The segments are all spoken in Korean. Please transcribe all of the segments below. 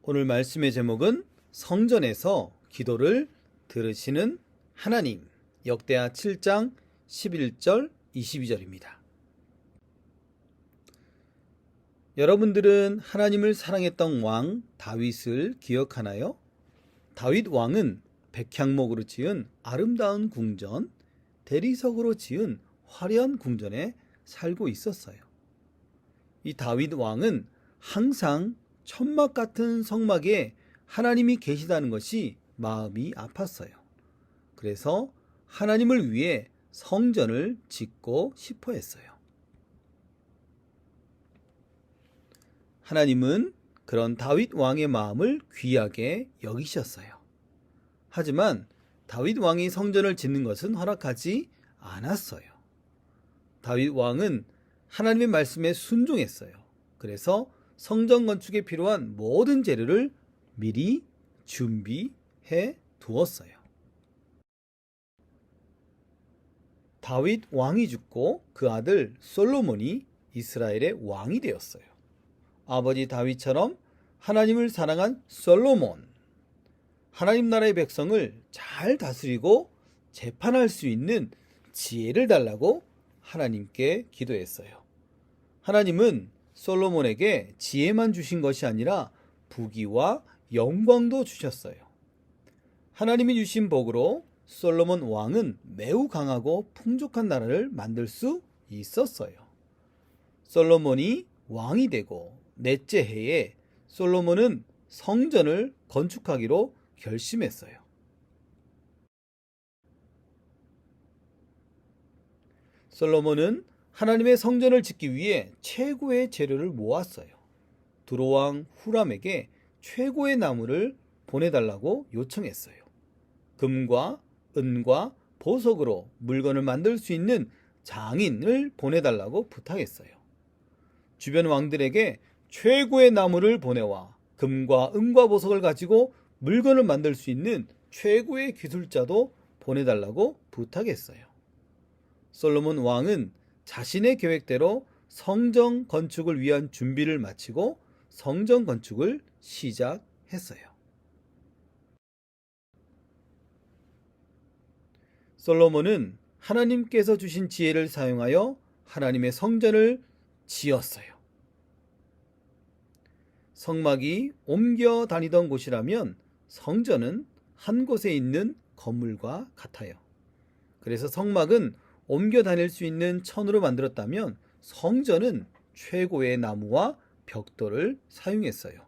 오늘 말씀의 제목은 성전에서 기도를 들으시는 하나님, 역대하 7장 11절 22절입니다. 여러분들은 하나님을 사랑했던 왕 다윗을 기억하나요? 다윗 왕은 백향목으로 지은 아름다운 궁전, 대리석으로 지은 화려한 궁전에 살고 있었어요. 이 다윗 왕은 항상 천막 같은 성막에 하나님이 계시다는 것이 마음이 아팠어요. 그래서 하나님을 위해 성전을 짓고 싶어 했어요. 하나님은 그런 다윗 왕의 마음을 귀하게 여기셨어요. 하지만 다윗 왕이 성전을 짓는 것은 허락하지 않았어요. 다윗 왕은 하나님의 말씀에 순종했어요. 그래서 성전 건축에 필요한 모든 재료를 미리 준비해 두었어요. 다윗 왕이 죽고 그 아들 솔로몬이 이스라엘의 왕이 되었어요. 아버지 다윗처럼 하나님을 사랑한 솔로몬, 하나님 나라의 백성을 잘 다스리고 재판할 수 있는 지혜를 달라고 하나님께 기도했어요. 하나님은 솔로몬에게 지혜만 주신 것이 아니라 부귀와 영광도 주셨어요. 하나님이 주신 복으로 솔로몬 왕은 매우 강하고 풍족한 나라를 만들 수 있었어요. 솔로몬이 왕이 되고 넷째 해에 솔로몬은 성전을 건축하기로 결심했어요. 솔로몬은 하나님의 성전을 짓기 위해 최고의 재료를 모았어요. 두로왕 후람에게 최고의 나무를 보내달라고 요청했어요. 금과 은과 보석으로 물건을 만들 수 있는 장인을 보내달라고 부탁했어요. 주변 왕들에게 최고의 나무를 보내와 금과 은과 보석을 가지고 물건을 만들 수 있는 최고의 기술자도 보내달라고 부탁했어요. 솔로몬 왕은 자신의 계획대로 성전 건축을 위한 준비를 마치고 성전 건축을 시작했어요. 솔로몬은 하나님께서 주신 지혜를 사용하여 하나님의 성전을 지었어요. 성막이 옮겨 다니던 곳이라면 성전은 한 곳에 있는 건물과 같아요. 그래서 성막은 옮겨 다닐 수 있는 천으로 만들었다면 성전은 최고의 나무와 벽돌을 사용했어요.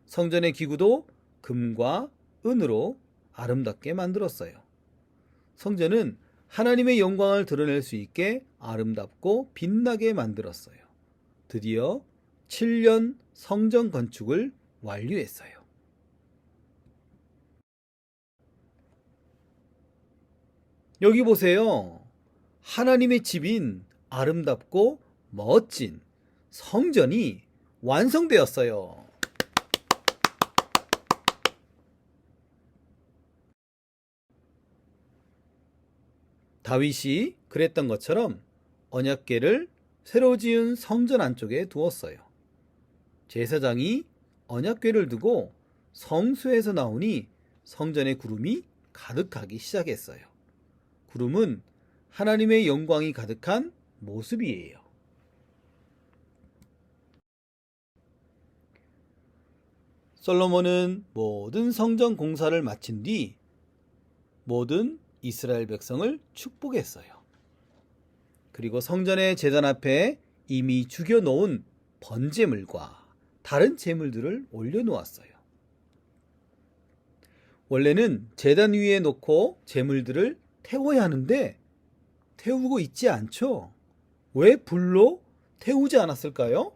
성전의 기구도 금과 은으로 아름답게 만들었어요. 성전은 하나님의 영광을 드러낼 수 있게 아름답고 빛나게 만들었어요. 드디어 7년 성전 건축을 완료했어요. 여기 보세요. 하나님의 집인 아름답고 멋진 성전이 완성되었어요. 다윗이 그랬던 것처럼 언약궤를 새로 지은 성전 안쪽에 두었어요. 제사장이 언약궤를 두고 성소에서 나오니 성전의 구름이 가득하기 시작했어요. 구름은 하나님의 영광이 가득한 모습이에요. 솔로몬은 모든 성전 공사를 마친 뒤 모든 이스라엘 백성을 축복했어요. 그리고 성전의 제단 앞에 이미 죽여놓은 번제물과 다른 제물들을 올려놓았어요. 원래는 제단 위에 놓고 제물들을 태워야 하는데 태우고 있지 않죠? 왜 불로 태우지 않았을까요?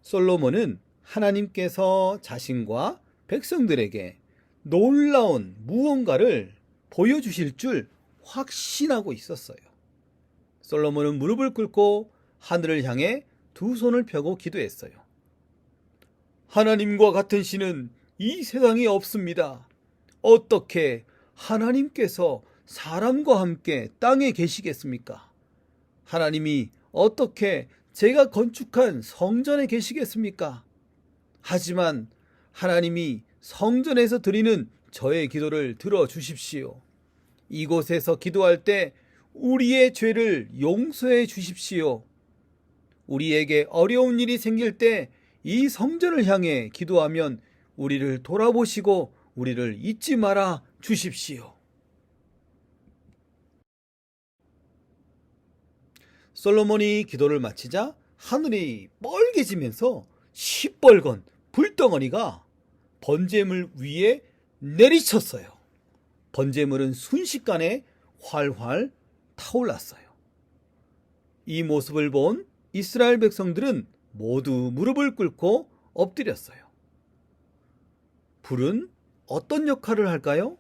솔로몬은 하나님께서 자신과 백성들에게 놀라운 무언가를 보여주실 줄 확신하고 있었어요. 솔로몬은 무릎을 꿇고 하늘을 향해 두 손을 펴고 기도했어요. 하나님과 같은 신은 이 세상에 없습니다. 어떻게 하나님께서 사람과 함께 땅에 계시겠습니까? 하나님이 어떻게 제가 건축한 성전에 계시겠습니까? 하지만 하나님이 성전에서 드리는 저의 기도를 들어주십시오. 이곳에서 기도할 때 우리의 죄를 용서해 주십시오. 우리에게 어려운 일이 생길 때 이 성전을 향해 기도하면 우리를 돌아보시고 우리를 잊지 말아 주십시오. 솔로몬이 기도를 마치자 하늘이 빨개지면서 시뻘건 불덩어리가 번제물 위에 내리쳤어요. 번제물은 순식간에 활활 타올랐어요. 이 모습을 본 이스라엘 백성들은 모두 무릎을 꿇고 엎드렸어요. 불은 어떤 역할을 할까요?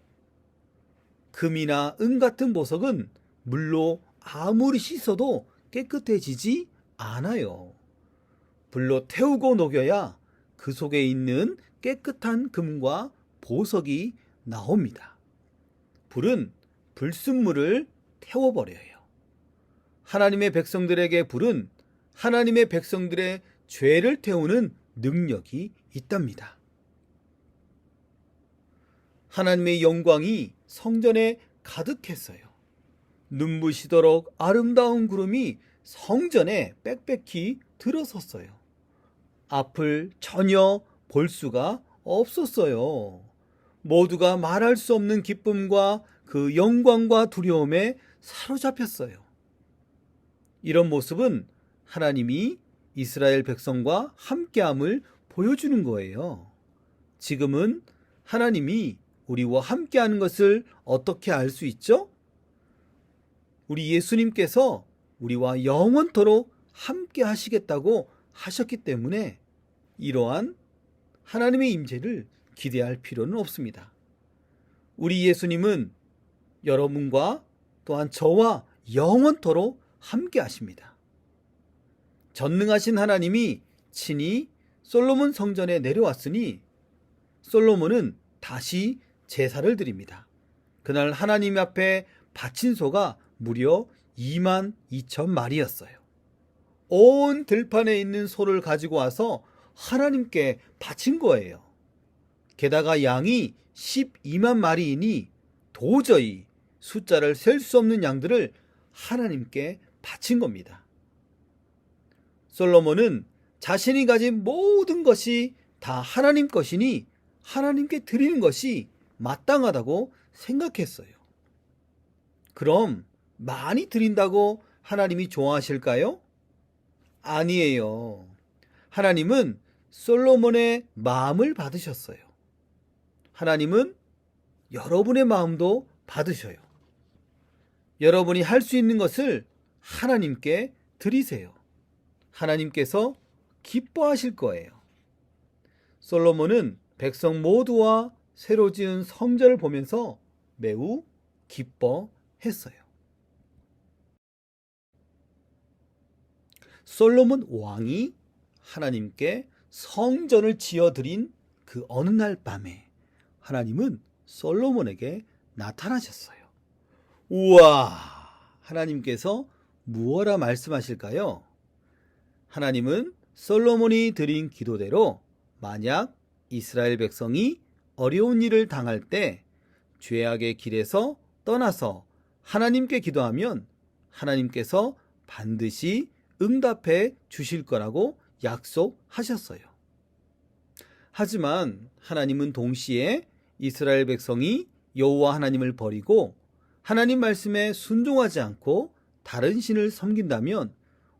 금이나 은 같은 보석은 물로 아무리 씻어도 깨끗해지지 않아요. 불로 태우고 녹여야 그 속에 있는 깨끗한 금과 보석이 나옵니다. 불은 불순물을 태워버려요. 하나님의 백성들에게 불은 하나님의 백성들의 죄를 태우는 능력이 있답니다. 하나님의 영광이 성전에 가득했어요. 눈부시도록 아름다운 구름이 성전에 빽빽히 들어섰어요. 앞을 전혀 볼 수가 없었어요. 모두가 말할 수 없는 기쁨과 그 영광과 두려움에 사로잡혔어요. 이런 모습은 하나님이 이스라엘 백성과 함께함을 보여주는 거예요. 지금은 하나님이 우리와 함께하는 것을 어떻게 알 수 있죠? 우리 예수님께서 우리와 영원토록 함께 하시겠다고 하셨기 때문에 이러한 하나님의 임재를 기대할 필요는 없습니다. 우리 예수님은 여러분과 또한 저와 영원토록 함께 하십니다. 전능하신 하나님이 친히 솔로몬 성전에 내려왔으니 솔로몬은 다시 제사를 드립니다. 그날 하나님 앞에 바친 소가 무려 22,000마리였어요. 온 들판에 있는 소를 가지고 와서 하나님께 바친 거예요. 게다가 양이 12만 마리이니 도저히 숫자를 셀 수 없는 양들을 하나님께 바친 겁니다. 솔로몬은 자신이 가진 모든 것이 다 하나님 것이니 하나님께 드리는 것이 마땅하다고 생각했어요. 그럼 많이 드린다고 하나님이 좋아하실까요? 아니에요. 하나님은 솔로몬의 마음을 받으셨어요. 하나님은 여러분의 마음도 받으셔요. 여러분이 할 수 있는 것을 하나님께 드리세요. 하나님께서 기뻐하실 거예요. 솔로몬은 백성 모두와 새로 지은 성전을 보면서 매우 기뻐했어요. 솔로몬 왕이 하나님께 성전을 지어드린 그 어느 날 밤에 하나님은 솔로몬에게 나타나셨어요. 우와! 하나님께서 무엇라 말씀하실까요? 하나님은 솔로몬이 드린 기도대로 만약 이스라엘 백성이 어려운 일을 당할 때 죄악의 길에서 떠나서 하나님께 기도하면 하나님께서 반드시 응답해 주실 거라고 약속하셨어요. 하지만 하나님은 동시에 이스라엘 백성이 여호와 하나님을 버리고 하나님 말씀에 순종하지 않고 다른 신을 섬긴다면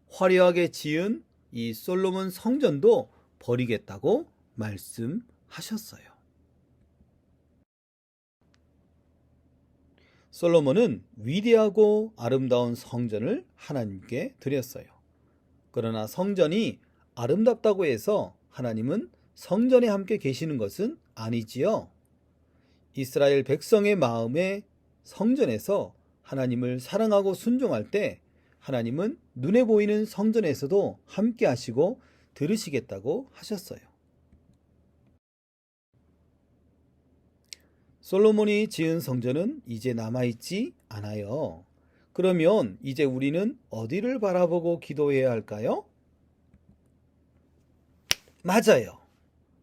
화려하게 지은 이 솔로몬 성전도 버리겠다고 말씀하셨어요. 솔로몬은 위대하고 아름다운 성전을 하나님께 드렸어요. 그러나 성전이 아름답다고 해서 하나님은 성전에 함께 계시는 것은 아니지요. 이스라엘 백성의 마음에 성전에서 하나님을 사랑하고 순종할 때 하나님은 눈에 보이는 성전에서도 함께 하시고 들으시겠다고 하셨어요. 솔로몬이 지은 성전은 이제 남아있지 않아요. 그러면 이제 우리는 어디를 바라보고 기도해야 할까요? 맞아요.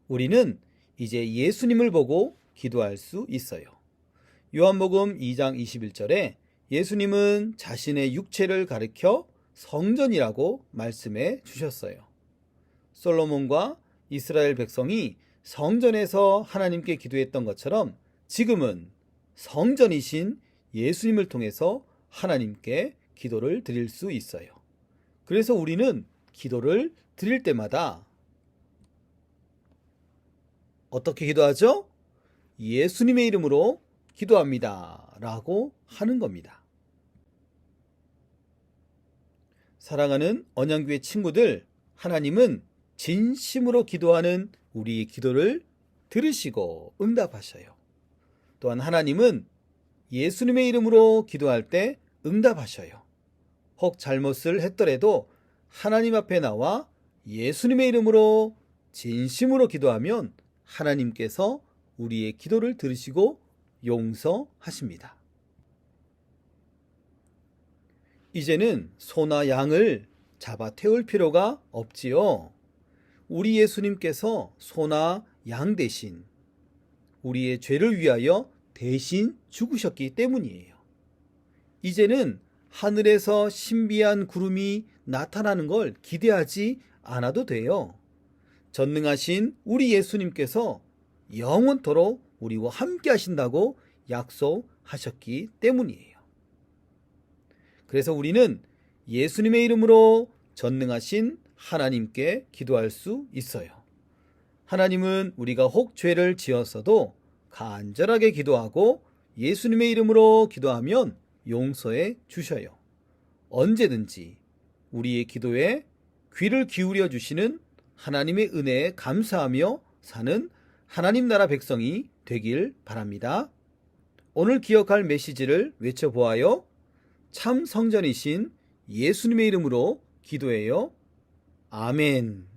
우리는 이제 예수님을 보고 기도할 수 있어요. 요한복음 2장 21절에 예수님은 자신의 육체를 가리켜 성전이라고 말씀해 주셨어요. 솔로몬과 이스라엘 백성이 성전에서 하나님께 기도했던 것처럼 지금은 성전이신 예수님을 통해서 하나님께 기도를 드릴 수 있어요. 그래서 우리는 기도를 드릴 때마다 어떻게 기도하죠? 예수님의 이름으로 기도합니다 라고 하는 겁니다. 사랑하는 언양교회 친구들, 하나님은 진심으로 기도하는 우리의 기도를 들으시고 응답하셔요. 또한 하나님은 예수님의 이름으로 기도할 때 응답하셔요. 혹 잘못을 했더라도 하나님 앞에 나와 예수님의 이름으로 진심으로 기도하면 하나님께서 우리의 기도를 들으시고 용서하십니다. 이제는 소나 양을 잡아 태울 필요가 없지요. 우리 예수님께서 소나 양 대신 우리의 죄를 위하여 대신 죽으셨기 때문이에요. 이제는 하늘에서 신비한 구름이 나타나는 걸 기대하지 않아도 돼요. 전능하신 우리 예수님께서 영원토록 우리와 함께 하신다고 약속하셨기 때문이에요. 그래서 우리는 예수님의 이름으로 전능하신 하나님께 기도할 수 있어요. 하나님은 우리가 혹 죄를 지었어도 간절하게 기도하고 예수님의 이름으로 기도하면 용서해 주셔요. 언제든지 우리의 기도에 귀를 기울여 주시는 하나님의 은혜에 감사하며 사는 하나님 나라 백성이 되길 바랍니다. 오늘 기억할 메시지를 외쳐보아요. 참 성전이신 예수님의 이름으로 기도해요. 아멘.